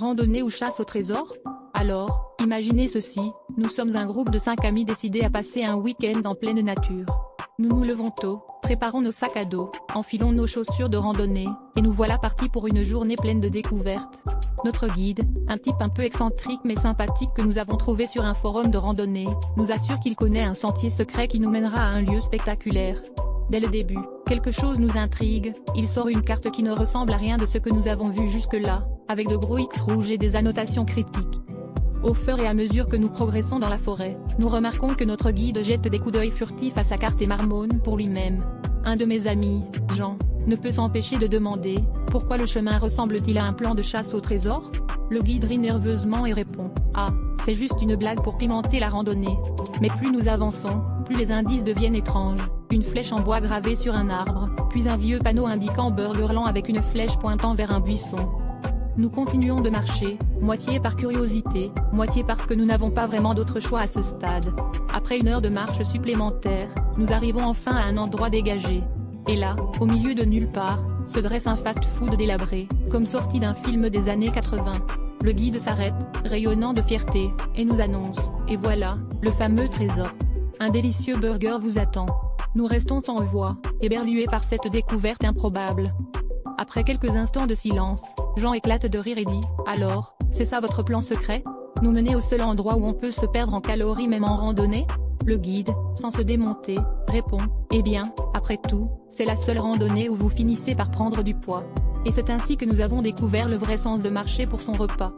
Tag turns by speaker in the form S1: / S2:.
S1: Randonnée ou chasse au trésor? Alors, imaginez ceci, nous sommes un groupe de 5 amis décidés à passer un week-end en pleine nature. Nous nous levons tôt, préparons nos sacs à dos, enfilons nos chaussures de randonnée, et nous voilà partis pour une journée pleine de découvertes. Notre guide, un type un peu excentrique mais sympathique que nous avons trouvé sur un forum de randonnée, nous assure qu'il connaît un sentier secret qui nous mènera à un lieu spectaculaire. Dès le début, quelque chose nous intrigue, il sort une carte qui ne ressemble à rien de ce que nous avons vu jusque-là, avec de gros X rouges et des annotations cryptiques. Au fur et à mesure que nous progressons dans la forêt, nous remarquons que notre guide jette des coups d'œil furtifs à sa carte et marmonne pour lui-même. Un de mes amis, Jean, ne peut s'empêcher de demander « Pourquoi le chemin ressemble-t-il à un plan de chasse au trésor ?» Le guide rit nerveusement et répond « Ah, c'est juste une blague pour pimenter la randonnée. » Mais plus nous avançons, plus les indices deviennent étranges. Une flèche en bois gravée sur un arbre, puis un vieux panneau indiquant Burgerland avec une flèche pointant vers un buisson. Nous continuons de marcher, moitié par curiosité, moitié parce que nous n'avons pas vraiment d'autre choix à ce stade. Après une heure de marche supplémentaire, nous arrivons enfin à un endroit dégagé. Et là, au milieu de nulle part, se dresse un fast-food délabré, comme sorti d'un film des années 80. Le guide s'arrête, rayonnant de fierté, et nous annonce « Et voilà, le fameux trésor. Un délicieux burger vous attend. » Nous restons sans voix, éberlués par cette découverte improbable. Après quelques instants de silence, Jean éclate de rire et dit « Alors, c'est ça votre plan secret? Nous mener au seul endroit où on peut se perdre en calories même en randonnée ?» Le guide, sans se démonter, répond « Eh bien, après tout, c'est la seule randonnée où vous finissez par prendre du poids. » Et c'est ainsi que nous avons découvert le vrai sens de marcher pour son repas.